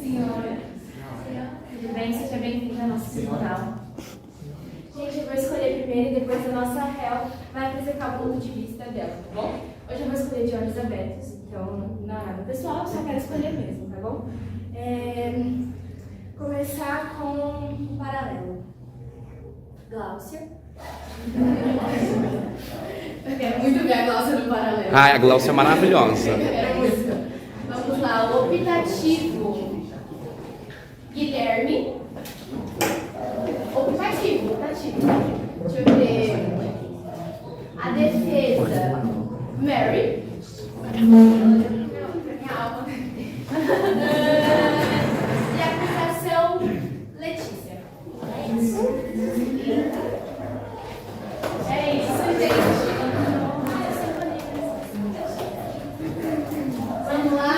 Senhora. Tudo bem? Seja bem-vinda ao nosso tribunal. Gente, eu vou escolher primeiro e depois a nossa réu vai apresentar o ponto de vista dela, tá bom? Hoje eu vou escolher de olhos abertos, então não é nada pessoal, eu só quero escolher mesmo, tá bom? Começar com um paralelo. Gláucia. Eu quero muito ver a Gláucia no paralelo. Ai, a Gláucia é maravilhosa. Eu quero muito. Vamos lá, o optativo. Guilherme. Optativo. Deixa eu ver. A defesa. Mary. Minha alma. E a acusação, Letícia. É isso, gente. Vamos lá.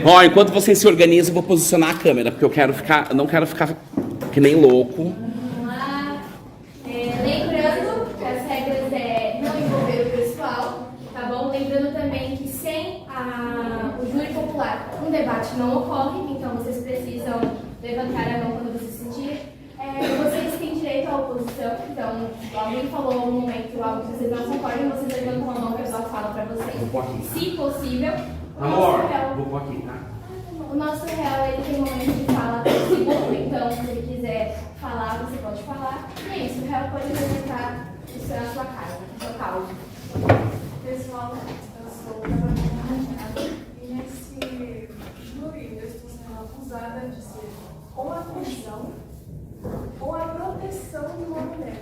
Ó, enquanto vocês se organizam, eu vou posicionar a câmera, porque eu não quero ficar que nem louco. Vamos lá. Lembrando que as regras é não envolver o pessoal, tá bom? Lembrando também que sem o júri popular, um debate não ocorre, então vocês precisam levantar a mão quando vocês sentirem. Vocês têm direito à oposição, então alguém falou um momento algo que vocês não concordam, vocês levantam a mão que eu só falo para vocês. Se possível. Vou pôr aqui, tá? O nosso réu, ele tem um momento de fala segundo, então se ele quiser falar, você pode falar. E é isso, o réu pode apresentar a sua casa, a sua causa. Pessoal, eu sou trabalhadora e nesse júri eu estou sendo acusada de ser ou a prisão ou a proteção de uma mulher.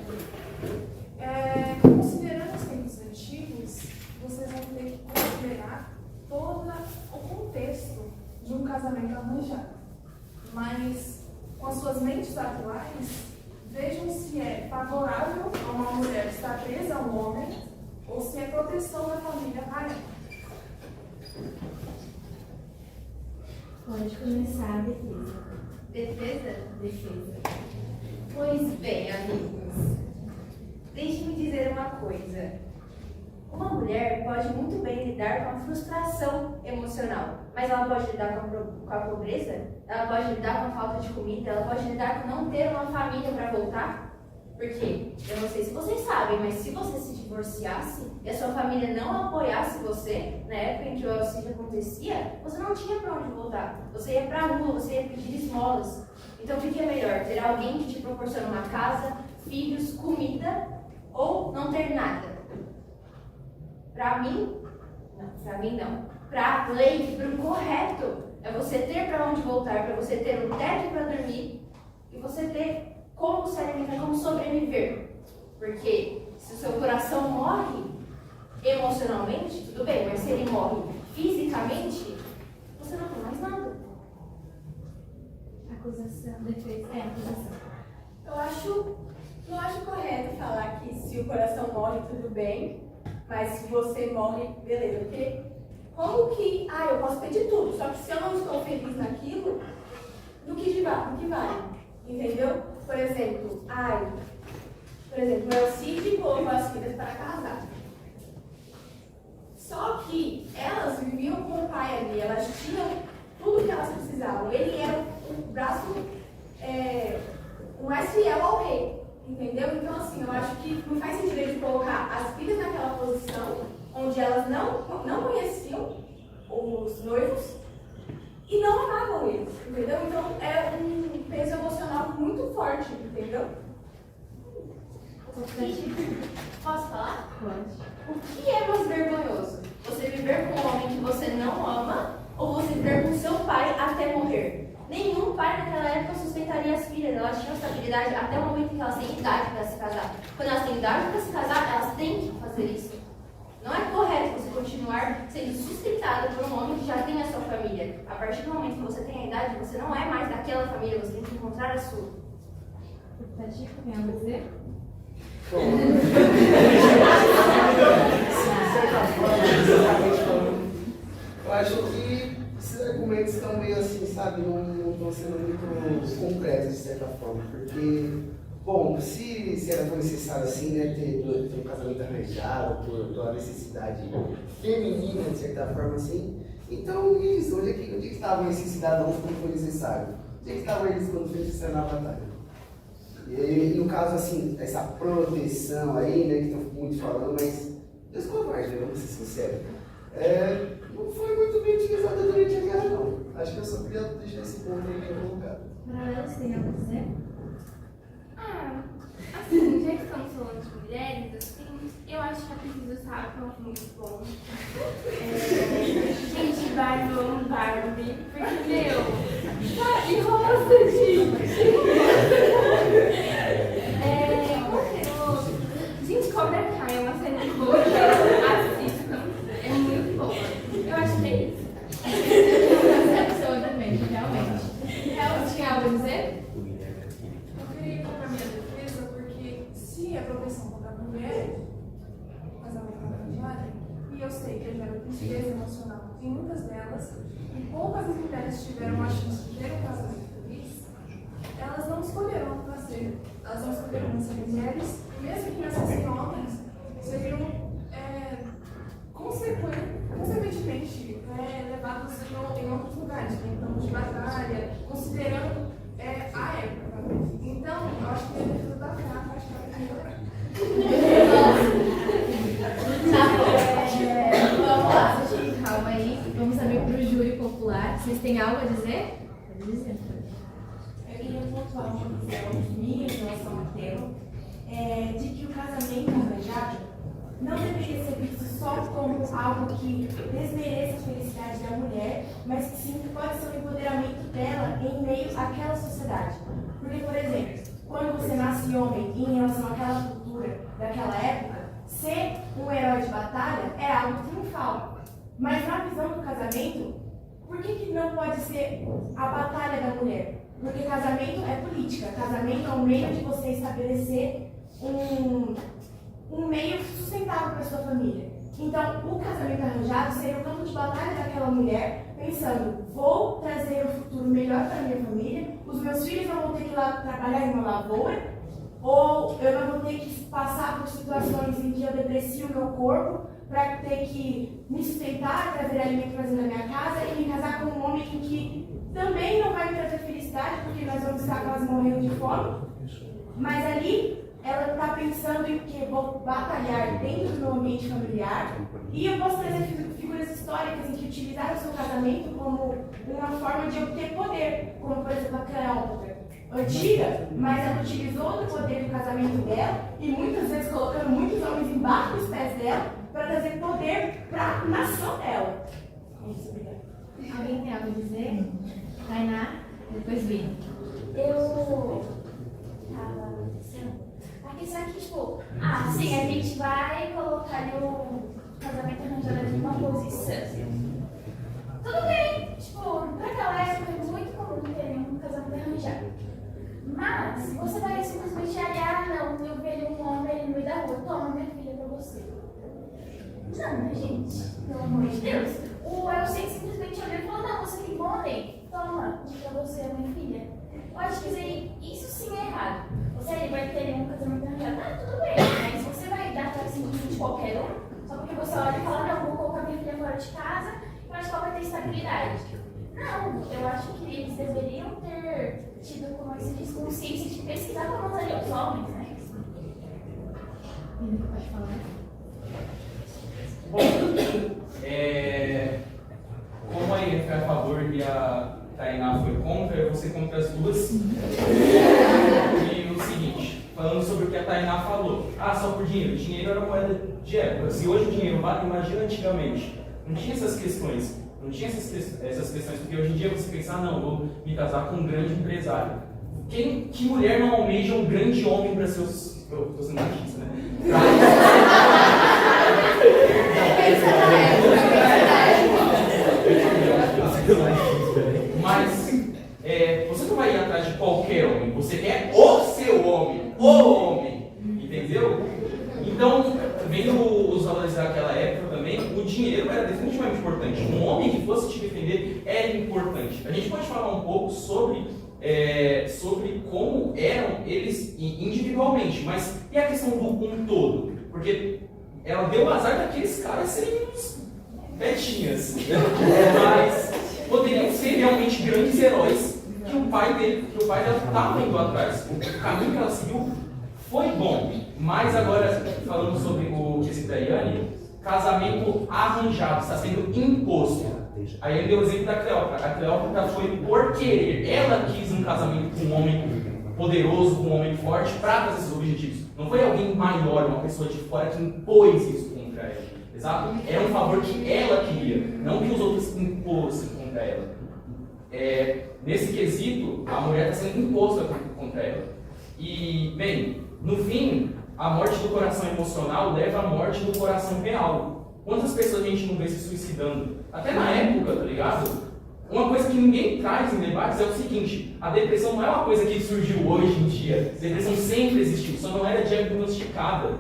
Considerando os tempos antigos, vocês vão ter que considerar todo o contexto de um casamento arranjado. Mas, com as suas mentes atuais, vejam se é favorável a uma mulher estar presa a um homem ou se é proteção da família real. Pode começar a defesa. Defesa? Pois bem, amigos, deixe-me dizer uma coisa. Uma mulher pode muito bem lidar com a frustração emocional, mas ela pode lidar com a pobreza, ela pode lidar com a falta de comida, ela pode lidar com não ter uma família para voltar. Porque, eu não sei se vocês sabem, mas se você se divorciasse e a sua família não apoiasse você, na época em que o auxílio acontecia, você não tinha para onde voltar. Você ia para a rua, você ia pedir esmolas. Então, o que é melhor? Ter alguém que te proporciona uma casa, filhos, comida ou não ter nada? Para mim não. Para a lei, para o correto, é você ter para onde voltar, para você ter um teto para dormir e você ter como se alimentar, como sobreviver. Porque se o seu coração morre emocionalmente, tudo bem, mas se ele morre fisicamente, você não tem mais nada. Acusação, defesa. Acusação. Não acho correto falar que se o coração morre, tudo bem, mas se você morre, beleza. Porque como que, eu posso pedir tudo, só que se eu não estou feliz naquilo, do que vale? Entendeu? Por exemplo, Elcide colocou as filhas para casar. Só que elas viviam com o pai ali, elas tinham tudo que elas precisavam. Ele era o braço o mais fiel ao rei, entendeu? Então, assim, eu acho que não faz sentido ele colocar as filhas naquela posição onde elas não conheciam os noivos e não amavam eles, entendeu? Então, é um peso emocional muito forte, entendeu? Posso falar? O que é mais vergonhoso? Você viver com um homem que você não ama ou você viver com seu pai até morrer? Nenhum pai naquela época sustentaria as filhas, elas tinham estabilidade até o momento em que elas têm idade para se casar. Quando elas têm idade para se casar, elas têm que fazer isso. Não é correto você continuar sendo sustentada por um homem que já tem a sua família. A partir do momento que você tem a idade, você não é mais daquela família, você tem que encontrar a sua. Optativo, quem a dizer? Eu acho que esses argumentos estão meio assim, sabe, não estão sendo muito concretos de certa forma, porque Bom, se era tão necessário assim, né, ter um casamento arranjado, por uma necessidade feminina, de certa forma assim, então isso, onde é que estavam esses cidadãos quando foi necessário? Onde é que estavam eles quando foi necessário na batalha? E no caso, assim, essa proteção aí, né, que estão muito falando, mas Deus covarde, né, vamos ser sinceros, não foi muito bem utilizada durante a guerra, não. Acho que eu só queria deixar esse ponto aí bem colocado. Para você, não dizer? Assim, já que estamos falando de mulheres, assim, eu acho que a Princesa Sarah foi muito bom. Gente, Barbie, eu amo Barbie, porque, meu, Barbie rosa, gente. Gente, Cobra Kai é uma série boa, assistam, é muito boa. Eu acho que é isso. Absolutamente, realmente. Ela tinha algo a dizer? Eu queria ir para a minha defesa, porque se a proteção contra a mulher, casamento arranjado, e eu sei que eu gero tristeza emocional em muitas delas, e poucas das mulheres tiveram a chance de ter um casamento feliz, elas não escolheram nascer. Elas não escolheram nascer mulheres, e mesmo que nascessem homens, seriam consequentemente levados em outros lugares, em campos de batalha, considerando a época. Então, eu acho que a defesa da fraca, acho que Tá bom. Vamos lá, gente, calma aí. Vamos saber pro júri popular. Vocês têm algo a dizer? Pode dizer. Eu queria pontuar uma visão minha em relação ao tema, de que o casamento arranjado não deveria ser visto só como algo que desmereça a felicidade da mulher, mas que sim que pode ser um empoderamento dela em meio àquela sociedade. Porque, por exemplo, quando você nasce homem e em relação àquela cultura daquela época, ser um herói de batalha é algo triunfal. Mas na visão do casamento, por que não pode ser a batalha da mulher? Porque casamento é política, casamento é um meio de você estabelecer um meio sustentável para sua família. Então, o casamento arranjado seria o campo de batalha daquela mulher, pensando, vou trazer um futuro melhor para a minha família, os meus filhos não vão ter que ir lá trabalhar em uma lavoura, ou eu não vou ter que passar por situações em que eu deprecio o meu corpo para ter que me sustentar, trazer alimento para dentro da minha casa e me casar com um homem que também não vai me trazer felicidade, porque nós vamos estar quase morrendo de fome, mas ali ela está pensando em que vou batalhar dentro do meu ambiente familiar e eu posso trazer figuras históricas em que utilizaram o seu casamento como uma forma de obter poder, como por exemplo a Cleópatra, antiga, mas ela utilizou do poder do casamento dela e muitas vezes colocando muitos homens embaixo dos pés dela para trazer poder para a nação dela. Isso, obrigada. Alguém tem algo a dizer? Tainá, depois Vini. Eu tava pensando, a questão é que, tipo, sim, a gente vai colocar ali o casamento arranjado em uma posição. Tudo bem, tipo, naquela época é muito comum ter um casamento arranjado. Mas você vai simplesmente olhar, não, eu vejo um homem no meio da rua, toma minha filha pra você. Não, né, gente? Pelo amor de Deus. O Elsen simplesmente olhou e falou, não, você tem homem? Toma, pra você, minha filha. Eu acho que isso sim é errado. Você vai ter um casamento arranjado, tudo bem, mas você vai dar para simplesmente qualquer um, só porque você olha e fala, não, vou colocar minha filha fora de casa, eu acho que ela vai ter estabilidade. Não, eu acho que eles deveriam ter tido, como se diz, consciência de pesquisar como seriam os homens, né? Vini, pode falar? Bom, como a Irene foi a favor e a Tainá foi contra, eu vou ser contra as duas. E o seguinte, falando sobre o que a Tainá falou. Só por dinheiro. Dinheiro era moeda de época. Se hoje o dinheiro vale, imagina antigamente. Não tinha essas questões. Não tinha essas questões, porque hoje em dia você pensa, não, vou me casar com um grande empresário. Que mulher não almeja um grande homem para seus... Eu tô sendo machista, né? Mas você não vai ir atrás de qualquer homem, você quer o seu homem, o homem, entendeu? Então, vendo os valores daquela época também, o dinheiro era definitivamente importante. Um homem que fosse te defender era importante. A gente pode falar um pouco sobre como eram eles individualmente, mas e a questão do um todo? Porque ela deu o azar daqueles caras serem uns betinhas, mas poderiam ser realmente grandes heróis que o pai dela estava indo atrás. O caminho que ela seguiu foi bom, mas agora, falando sobre o quesito da Yane, casamento arranjado, está sendo imposto. Aí ele deu o exemplo da Cleópatra. A Cleópatra foi por querer. Ela quis um casamento com um homem poderoso, com um homem forte, para fazer seus objetivos. Não foi alguém maior, uma pessoa de fora que impôs isso contra ela. Exato? Era um favor que ela queria, não que os outros impôssem contra ela. Nesse quesito, a mulher está sendo imposta contra ela. E, bem, no fim, a morte do coração emocional leva à morte do coração real. Quantas pessoas a gente não vê se suicidando? Até na época, tá ligado? Uma coisa que ninguém traz em debates é o seguinte: a depressão não é uma coisa que surgiu hoje em dia. A depressão sempre existiu, só não era diagnosticada.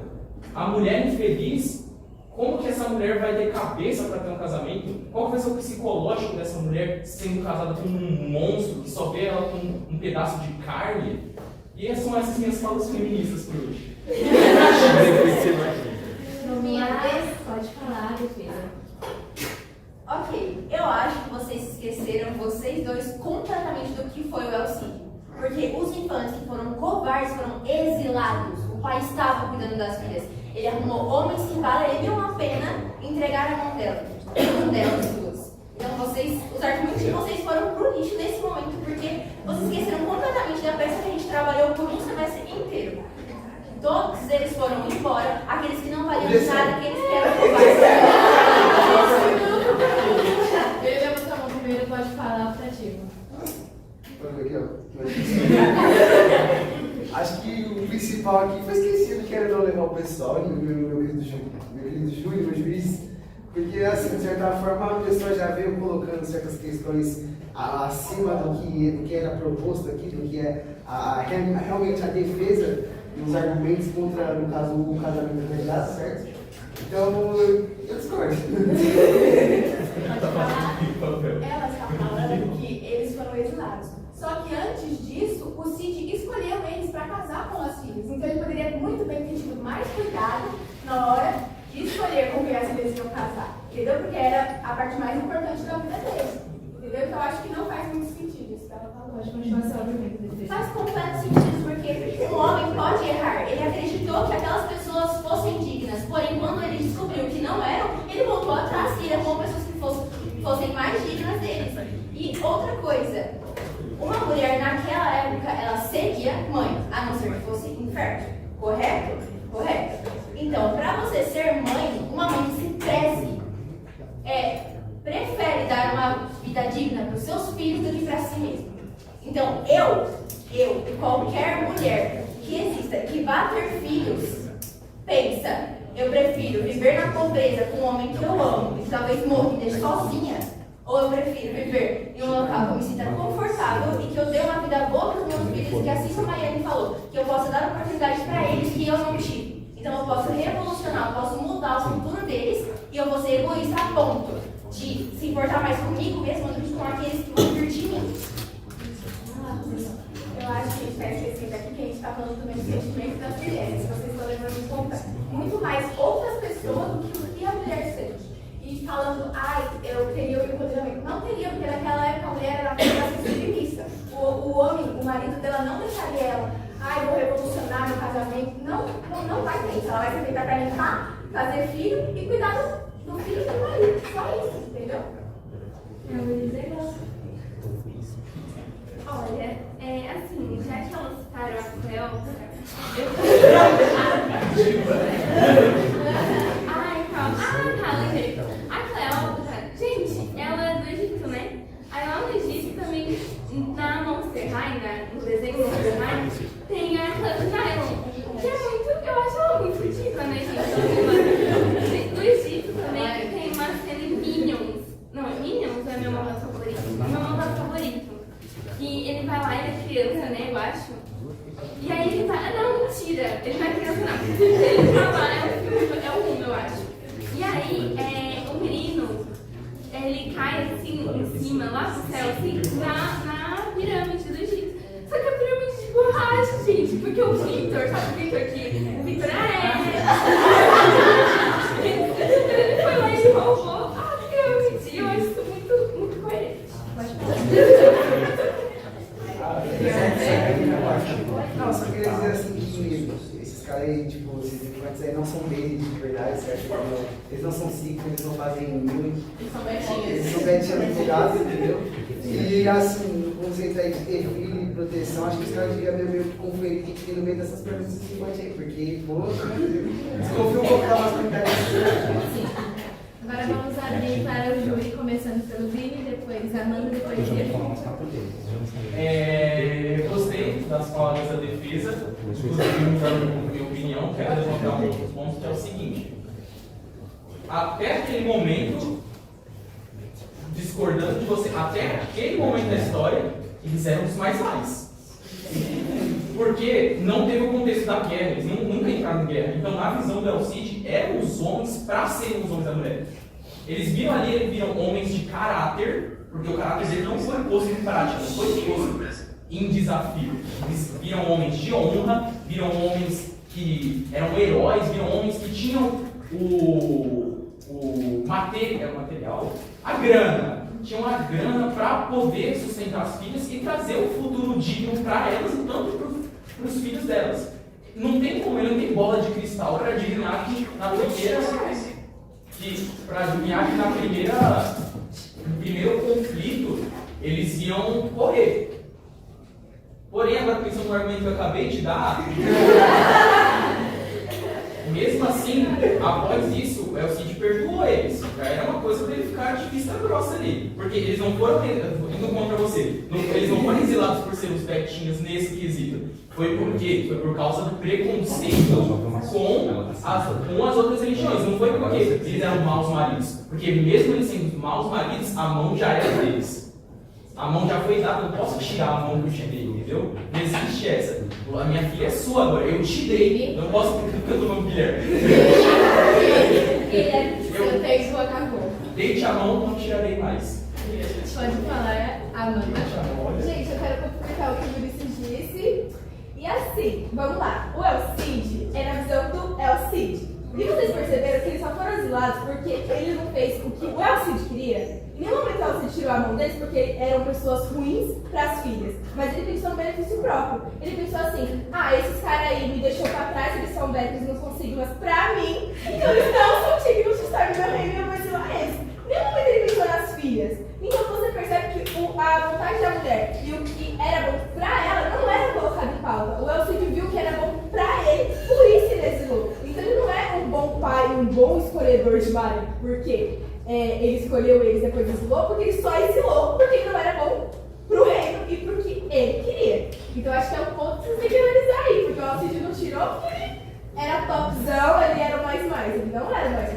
A mulher infeliz, como que essa mulher vai ter cabeça para ter um casamento? Qual vai ser o psicológico dessa mulher sendo casada com um monstro que só vê ela com um pedaço de carne? E são essas minhas falas feministas por hoje. Pode falar, defesa. Ok, eu acho que vocês esqueceram, vocês dois, completamente do que foi o Elcide. Porque os infantes que foram covardes foram exilados. O pai estava cuidando das filhas. Ele arrumou homens que valeriam a pena entregar a mão dela. Um delas, duas. Então os argumentos de vocês foram pro lixo nesse momento, porque vocês esqueceram completamente da peça que a gente trabalhou por um semestre inteiro. Todos eles foram embora, aqueles que não valiam nada, aqueles que eram covardes. Ele levantou a mão primeiro, pode falar pra ti. Acho que o principal aqui foi esquecido, que era não levar o pessoal, meu querido Júlio, meu juiz, porque assim, de certa forma a pessoa já veio colocando certas questões acima do que era proposto aqui, do que é realmente a defesa dos argumentos contra, no caso, o casamento arranjado, certo? Então, eu discordo. Ela está falando que eles foram exilados. Só que antes disso, o Cid escolheu eles para casar com as filhas. Então ele poderia muito bem ter tido mais cuidado na hora de escolher com quem as filhas iam casar. Entendeu? Porque era a parte mais importante da vida deles. Entendeu? Então eu acho que não faz muito sentido isso que ela falou. Pode continuar seu argumento, defesa. Faz completo sentido, porque um homem pode errar. Ele acreditou que aquelas pessoas fossem dignas, porém, quando ele descobriu que não eram, ele voltou atrás e arrumou pessoas que fossem mais dignas deles. E outra coisa, uma mulher naquela época, ela seria mãe, a não ser que fosse infértil. Correto? Correto. Então, para você ser mãe, uma mãe que se preze, prefere dar uma vida digna para os seus filhos do que para si mesma. Então, eu e qualquer mulher que exista, que vá ter filhos, pensa, eu prefiro viver na pobreza com um homem que eu amo e talvez morra e deixe sozinha, ou eu prefiro viver em um local que eu me sinta confortável e que eu dê uma vida boa para os meus filhos, que assim como a Mariane falou, que eu possa dar oportunidade para eles que eu não tive. Então eu posso revolucionar, eu posso mudar o futuro deles e eu vou ser egoísta a ponto de se importar mais comigo mesmo do que com aqueles que vão vir de mim. Eu acho que a gente está esquecendo aqui que a gente está falando também do sentimento das mulheres. Vocês estão levando em conta muito mais outras pessoas do que o que a mulher sente. E falando, eu teria o empoderamento. Não teria, porque naquela época a mulher era apenas submissa. O homem, o marido dela não deixaria ela, vou revolucionar meu casamento. Não vai ter isso. Ela vai ser feita para limpar, fazer filho e cuidar do filho do marido. Só isso, entendeu? Eu vou dizer não. Olha, assim, já que elas citaram a Cleópatra, lembrei. A Cleópatra, gente, ela é do Egito, né? Aí lá no Egito também, na Monster High, no desenho Monster High, tem a Cleópatra Nylon, que é muito, eu acho ela muito ridícula, né, gente? No Egito também tem uma cena em Minions. Não, Minions é meu momento favorito. É meu momento favorito. Que ele vai lá, ele é criança, né, eu acho. E aí ele vai... Não, mentira. Ele não é criança, não. Ele vai lá, é o mundo, eu acho. E aí, o menino, ele cai assim, em cima, lá pro céu, assim, na pirâmide do Egito. Só que a pirâmide de borracha, gente. Victor aqui. O Victor, ele foi lá e ele roubou. Realmente, eu acho isso muito coerente. Pode Não, só queria dizer assim que esses caras aí, tipo, esses infantes aí não são dele de verdade, certo? Eles não são ciclos, eles não fazem mil. Eles são betinhos cuidados, entendeu? E assim, o conceito aí de ter filho e proteção, acho que os caras deviam meio que conferir o que tem no meio dessas perguntas infantes aí, porque, pô, desconfio um pouco da masculinidade. Agora vamos abrir para o júri, começando pelo Vini, depois Amanda, depois ele. Gostei das palavras da defesa, inclusive mudando minha opinião, quero levantar um outro ponto que é o seguinte. Até aquele momento, discordando de você, até aquele momento da história, eles eram os mais. Porque não teve o contexto da guerra, eles nunca entraram em guerra. Então, na visão do Alcide, eram os homens para serem os homens da mulher. Eles viram ali, eles viram homens de caráter, porque o caráter dele não foi posto em prática, não foi posto em desafio. Eles viram homens de honra, viram homens que eram heróis, viram homens que tinham o material, a grana. Tinham a grana para poder sustentar as filhas e trazer um futuro digno para elas e tanto para os filhos delas. Não tem como, ele não tem bola de cristal para adivinhar que no primeiro conflito eles iam correr. Porém, agora pensando no argumento que eu acabei de dar, mesmo assim, após isso, o Elcide perdoou eles. Já era uma coisa para ele ficar de vista grossa ali. Porque eles não foram indo contra você. Eles não foram exilados por ser os betinhos nesse quesito. Foi por quê? Foi por causa do preconceito com as outras religiões. Não foi porque eles eram maus maridos. Porque mesmo eles sendo maus maridos, a mão já era deles. A mão já foi dada, não posso tirar a mão que eu te dei, entendeu? Não existe essa. A minha filha é sua agora, eu te dei. Não posso porque eu tô uma mulher. Seu texto acabou. Deite a mão, não tirarei mais. Pode falar, Amanda. Gente, eu quero complementar o que o Ulisses disse. E assim, vamos lá. O Elcide é na visão do Elcide. E vocês perceberam que eles só foram exilados porque ele não fez o que o Elcide queria? Em nenhum momento o Elcide tirou a mão deles porque eram pessoas ruins para as filhas. Mas ele pensou no benefício próprio. Ele pensou assim, esses caras aí me deixou para trás, eles são velhos, não são signos para mim. Então eles não são dignos de estar no meu reino e eu vou exilar eles. Em nenhum momento ele pensou nas filhas. Então você percebe que a vontade da mulher e o que era bom para ela não era colocado em pauta. O Elcide viu que era bom para ele, por isso ele exilou. Então ele não é um bom pai, um bom escolhedor de marido. Por quê? Ele escolheu eles depois exilou, porque ele só exilou porque ele não era bom pro reino e pro que ele queria. Então acho que é um ponto que vocês têm que analisar aí, porque o Alcide não tirou porque ele era topzão, ele era o mais, ele não era o mais.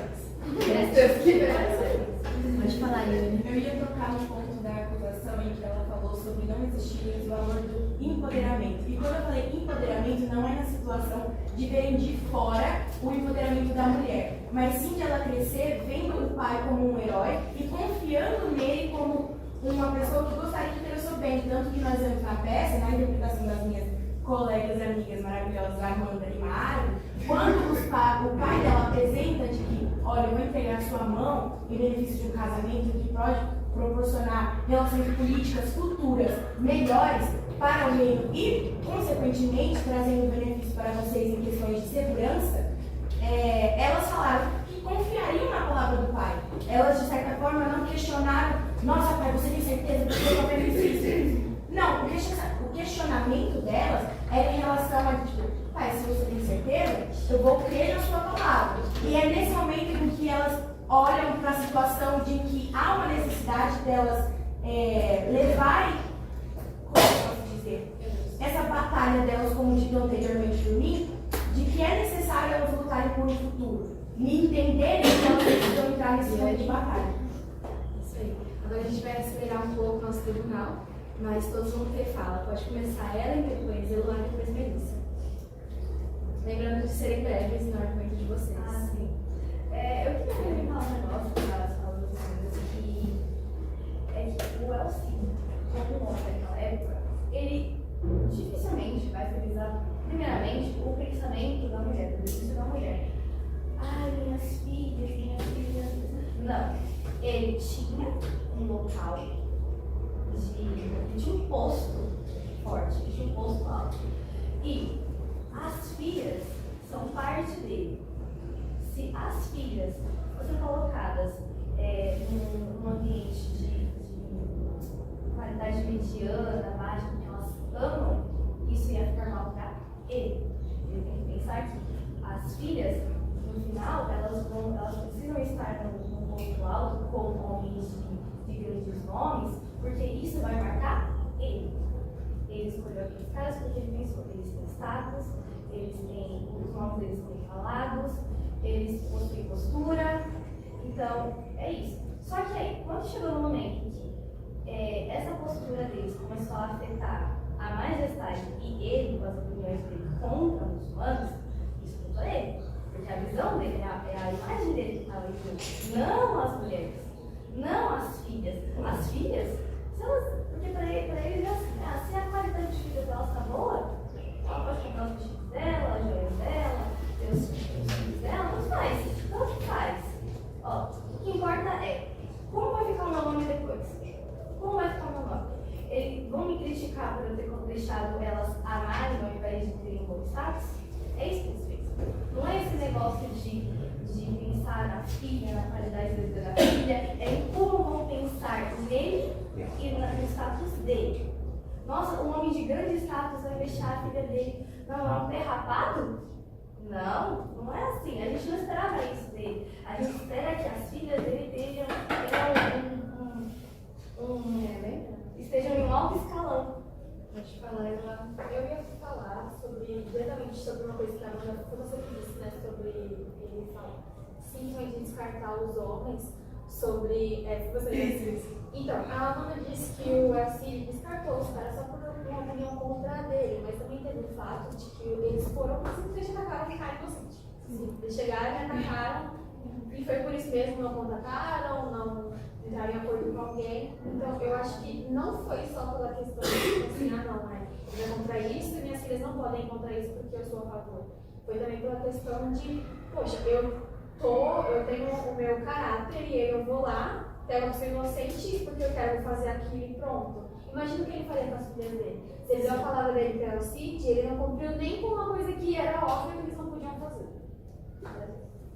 Pode falar, Yuri. Eu ia tocar no ponto da acusação em que ela falou sobre não existir o valor do empoderamento. E quando eu falei empoderamento, não é na situação de verem de fora o empoderamento da mulher, mas sim de ela crescer vendo o pai como um herói e confiando nele como uma pessoa que gostaria de ter o seu bem. Tanto que nós vemos na peça, na interpretação das minhas colegas e amigas maravilhosas, Amanda e Mário, quando o pai dela apresenta de que, olha, eu vou entregar sua mão em benefício de um casamento que pode proporcionar relações políticas futuras melhores para o reino e, consequentemente, trazendo benefícios para vocês em questões de segurança, elas falaram que confiariam na palavra do pai. Elas, de certa forma, não questionaram, nossa, pai, você tem certeza que você vai benefício? Não, o questionamento delas era em relação a, tipo, pai, se você tem certeza, eu vou crer na sua palavra. E é nesse momento em que elas olham para a situação de que há uma necessidade delas levarem, como eu posso dizer, essa batalha delas, como dito anteriormente por mim, de que é necessário elas lutarem por um futuro. E entenderem que elas precisam entrar nesse momento de batalha. Isso aí. Agora a gente vai acelerar um pouco o nosso tribunal, mas todos vão ter fala. Pode começar Ellen, depois Eloá, depois Melissa. Lembrando de serem breves no argumento de vocês. Sim. Eu queria falar um negócio que elas falam que é que o Elcide, como homem naquela época, ele dificilmente vai utilizar Primeiramente, o pensamento da mulher, o início da mulher. Ai, minhas filhas. Não. Ele tinha um local de um posto forte, de um posto alto. E as filhas são parte dele. Se as filhas fossem colocadas num ambiente de qualidade mediana, baixa, que elas amam, isso ia ficar mal para ele. Ele tem que pensar que as filhas, no final, elas precisam estar num ponto alto com homens de grandes nomes, porque isso vai marcar ele. Ele escolheu aqueles caras porque ele pensou, eles têm status, eles têm, os nomes deles têm falados, eles possuem postura, então é isso. Só que aí, quando chegou no momento em que essa postura deles começou a afetar a majestade e ele, com as opiniões dele contra os muçulmanos, isso mudou ele. Porque a visão dele, é a imagem dele que estava em não as mulheres, não as filhas. As filhas, se elas, porque para eles é assim, se a qualidade de vida delas está boa, ela pode comprar os vestidos dela, as joias dela, ter os filhos dela, não faz, tanto faz. Ó, o que importa é como vai ficar o meu nome depois. Como vai ficar o meu nome? Eles vão me criticar por eu ter deixado elas amarem ao invés de terem bom status? É isso que eles fez. Não é esse negócio de pensar na filha, na qualidade da vida da filha, é em como vão pensar nele e no status dele. Nossa, um homem de grande status vai deixar a filha dele não derrapado? Não, não é assim. A gente não esperava isso dele. A gente espera que as filhas dele estejam em um alto escalão. Deixa eu falar, eu ia falar diretamente sobre uma coisa que a Amanda, você disse, né, sobre ele falar simplesmente descartar os homens, sobre, você disse. Então, a Amanda disse que o Elcide descartou os caras só por uma opinião contra dele, mas também teve o fato de que eles foram simplesmente atacaram um cara inocente. Eles chegaram e atacaram, e foi por isso mesmo não contataram, não entraram em acordo com alguém. Então, eu acho que não foi só pela questão de assim, não, eu vou contra isso e minhas filhas não podem ir contra isso porque eu sou a favor. Foi também pela questão de, poxa, eu tenho o meu caráter e eu vou lá, pego uma pessoa inocente porque eu quero fazer aquilo e pronto. Imagina o que ele faria com as filhas dele. Se ele deu a palavra dele para o Cid, ele não cumpriu nem com uma coisa que era óbvia que eles não podiam fazer.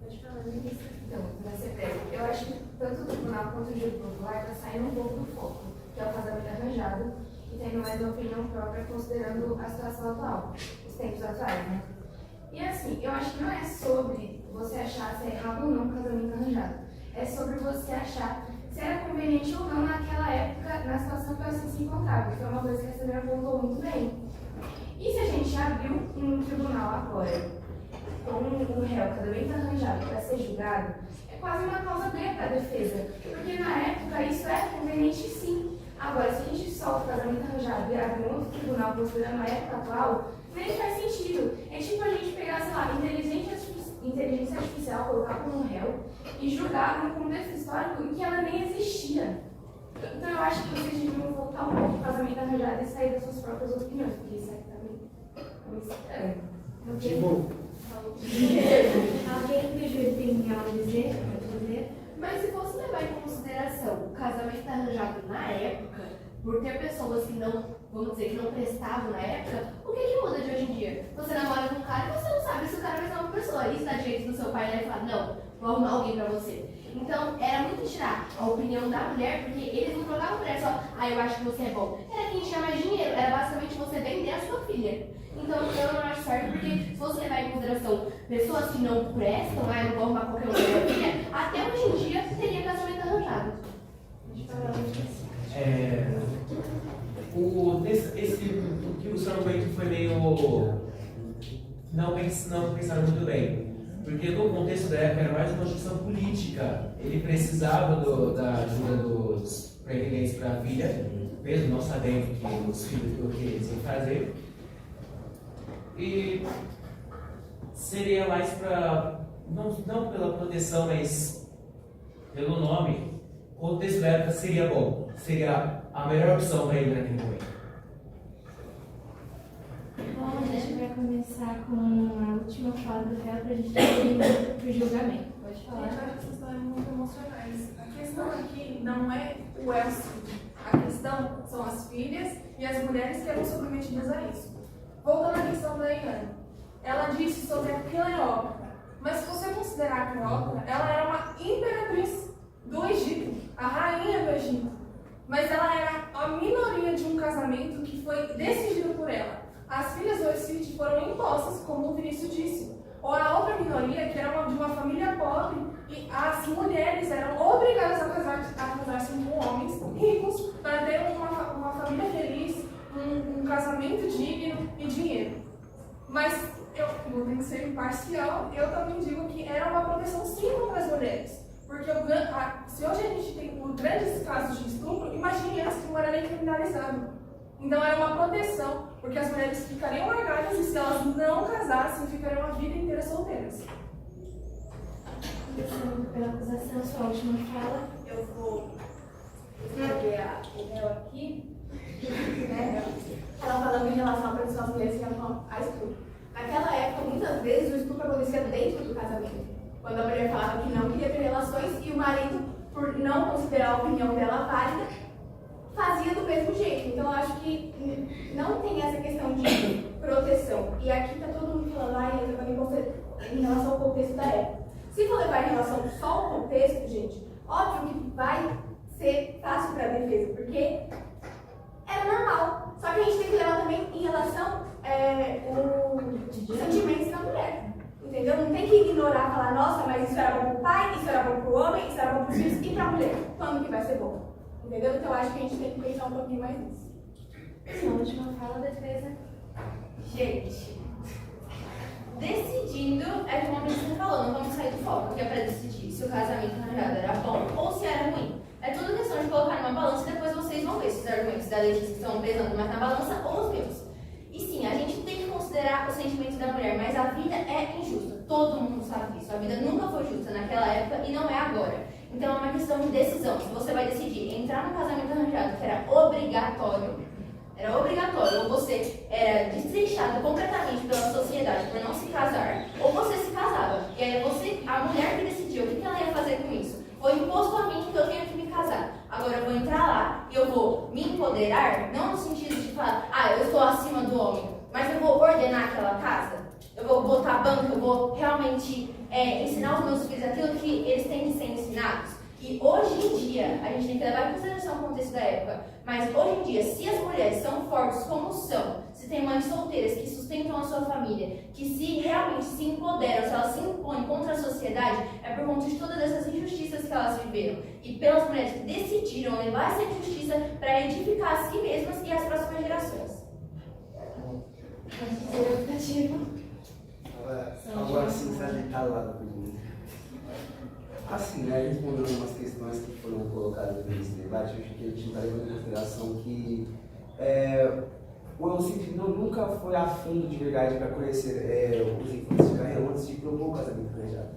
Pode falar, não é isso. Então, vai ser breve. Eu acho que tanto o tribunal quanto o júri popular está saindo um pouco do foco, que é o casamento arranjado, e tendo mais uma opinião própria considerando a situação atual, os tempos atuais, né? E assim, eu acho que não é sobre você achar se é errado ou não o casamento arranjado. É sobre você achar se era conveniente ou não naquela época, na situação que você se encontrava, que foi uma coisa que a senhora apontou muito bem. E se a gente abriu um tribunal agora com um réu casamento arranjado para ser julgado, é quase uma causa ganha para a defesa, porque na época isso é conveniente sim. Agora, se a gente solta o casamento arranjado e abre um outro tribunal considerando a época atual, nem faz sentido. É tipo a gente pegar, sei lá, inteligência artificial, colocar como um réu e julgar num contexto histórico em que ela nem existia. Então eu acho que vocês deviam voltar um pouco o casamento arranjado e sair das suas próprias opiniões, porque isso aqui também é muito estranho. Alguém que o júri tem algo a dizer? Mas se fosse levar em consideração o casamento arranjado na época, por ter pessoas que não, vamos dizer, que não prestavam na época, o que muda de hoje em dia? Você namora com um cara e você não sabe se o cara vai ser uma pessoa. Isso dá direito do seu pai, né? E falar, não, vou arrumar alguém pra você. Então, era muito tirar a opinião da mulher, porque eles não trocavam mulher só, eu acho que você é bom. Era quem tinha mais dinheiro, era basicamente você vender a sua filha. Então, eu não acho certo, porque se você levar em consideração pessoas que não prestam, eu não vou arrumar qualquer uma da filha, até hoje em dia teria casamento arranjado. O que o senhor comentou foi meio. Não pensaram muito bem. Porque no contexto da época era mais uma questão política. Ele precisava da ajuda dos pretendentes para a filha, mesmo não sabendo que os filhos do que eles iam fazer. E seria mais para, não pela proteção, mas pelo nome. O contexto da época seria bom. Seria a melhor opção para ele naquele momento. Bom, a gente vai começar com a última fala do réu para a gente ir para o julgamento. Pode Gente, falar. acho que vocês estão muito emocionais. A questão aqui não é o Elcid. A questão são as filhas e as mulheres que eram submetidas a isso. Voltando à questão da Iana. Ela disse sobre a Cleópatra. Mas se você considerar a Cleópatra, ela era uma imperatriz do Egito, a rainha do Egito. Mas ela era a minoria de um casamento que foi decidido por ela. As filhas do Elcid foram impostas, como o Vinícius disse. Ou a outra minoria, que era de uma família pobre, e as mulheres eram obrigadas a casar-se com homens ricos para ter uma família feliz, um casamento digno e dinheiro. Mas eu vou ter que ser imparcial, eu também digo que era uma proteção sim contra as mulheres. Porque se hoje a gente tem grandes casos de estupro, imagine antes que não era nem criminalizado. Então era uma proteção, porque as mulheres ficariam largadas e se elas não casassem, ficariam a vida inteira solteiras. Pela acusação, sua última fala. Eu vou escrever o réu aqui, né? Ela falando em relação à proteção das mulheres que eram a estupro. Naquela época, muitas vezes, o estupro acontecia dentro do casamento. Quando a mulher falava que não queria ter relações e o marido, por não considerar a opinião dela válida, fazia do mesmo jeito. Então, eu acho que não tem essa questão de proteção. E aqui está todo mundo falando, eu também em relação ao contexto da época. Se for levar em relação só ao contexto, gente, óbvio que vai ser fácil para a defesa, porque era normal. Só que a gente tem que levar também em relação os sentimentos da mulher. Entendeu? Não tem que ignorar, falar, nossa, mas isso era bom pro pai, isso era bom pro homem, isso era bom pros filhos e pra mulher. Quando que vai ser bom? Entendeu? Então eu acho que a gente tem que pensar um pouquinho mais nisso. Sua última fala, defesa. Gente, decidindo é como a ministra falou, não vamos sair do foco, que é para decidir se o casamento arranjado era bom ou se era ruim. É tudo questão de colocar numa balança e depois vocês vão ver se os argumentos da Letícia estão pesando mais na balança ou os meus. E sim, a gente tem que considerar os sentimentos da mulher, mas a vida é injusta. Todo mundo sabe disso. A vida nunca foi justa naquela época e não é agora. Então é uma questão de decisão. Se você vai decidir entrar num casamento arranjado, que era obrigatório, ou você era desleixado completamente pela sociedade por não se casar, ou você se casava. E aí a mulher que decidiu o que ela ia fazer com isso. Foi imposto a mim que eu tenho que me casar. Agora eu vou entrar lá e eu vou me empoderar, não no sentido de falar, eu estou acima do homem, mas eu vou ordenar aquela casa, eu vou botar banco, eu vou realmente ensinar os meus filhos aquilo que eles têm que ser ensinados. E hoje em dia, a gente tem que levar em consideração o contexto da época, mas hoje em dia, se as mulheres são fortes como são, se tem mães solteiras que sustentam a sua família, que se realmente se empoderam, se elas se impõem contra a sociedade, é por conta de todas essas injustiças que elas viveram. E pelas mulheres que decidiram levar essa injustiça para edificar a si mesmas e as próximas gerações. Agora sim, você está lá na pergunta. Assim, né, respondendo algumas questões que foram colocadas nesse debate, eu acho que a gente está levando em consideração que o Elcid nunca foi a fundo de verdade para conhecer os influências de carreira antes de propor o casamento arranjado.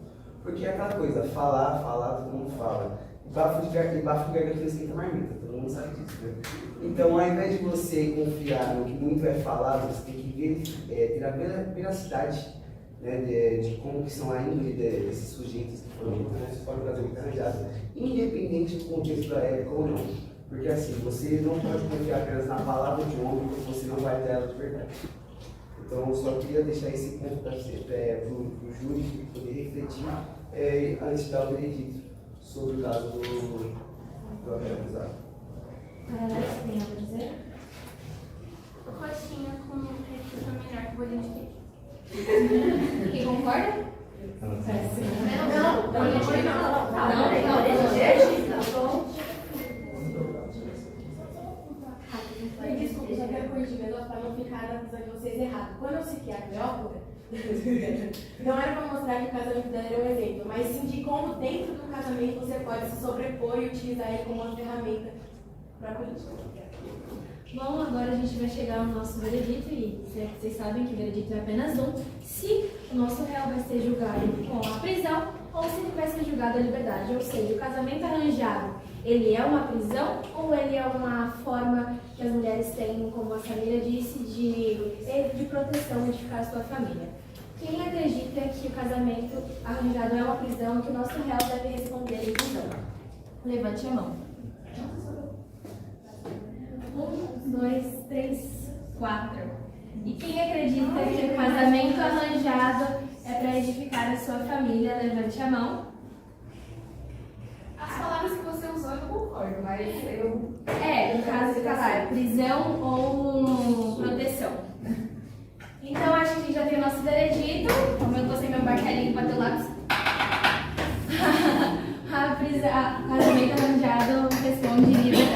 Porque é aquela coisa, falar, todo mundo fala. Bafo de garganta não esquenta marmita, todo mundo sabe disso, né? Então, ao invés de você confiar no que muito é falado, você tem que ter a veracidade, né, de como que são a índole desses sujeitos que foram para o casamento arranjado, independente do contexto da época ou não. Porque assim, você não pode confiar apenas na palavra de um homem, porque você não vai ter ela de verdade. Então, eu só queria deixar esse ponto para o júri poder refletir antes de dar o veredito sobre o caso do acusado. Paralelo, você tem algo a dizer? Coxinha com recurso menor que o bolinho de queijo. Quem concorda? Desculpa, só quero corrigir o negócio para não ficar acusando vocês errado. Quando eu citei a Cleópatra, não era para mostrar que o casamento dela era um exemplo, mas sim de como dentro do casamento você pode se sobrepor e utilizar ele como uma ferramenta para a política. Bom, agora a gente vai chegar ao nosso veredito e vocês sabem que o veredito é apenas um. Se o nosso réu vai ser julgado com a prisão ou se ele vai ser julgado à liberdade. Ou seja, o casamento arranjado, Ele é uma prisão ou ele é uma forma que as mulheres têm, como a Samira disse, de proteção e de ficar a sua família? Quem acredita que o casamento arranjado é uma prisão, que o nosso réu deve responder em prisão? Levante a mão. 1, 2, 3, 4. E quem acredita que o casamento arranjado é para edificar a sua família? Levante a mão. As palavras que você usou eu não concordo, mas eu. No caso de casar, prisão ou proteção. Então acho que a gente já tem o nosso veredito. Como eu tô sem meu martelinho para ter lápis. Casamento arranjado responde livre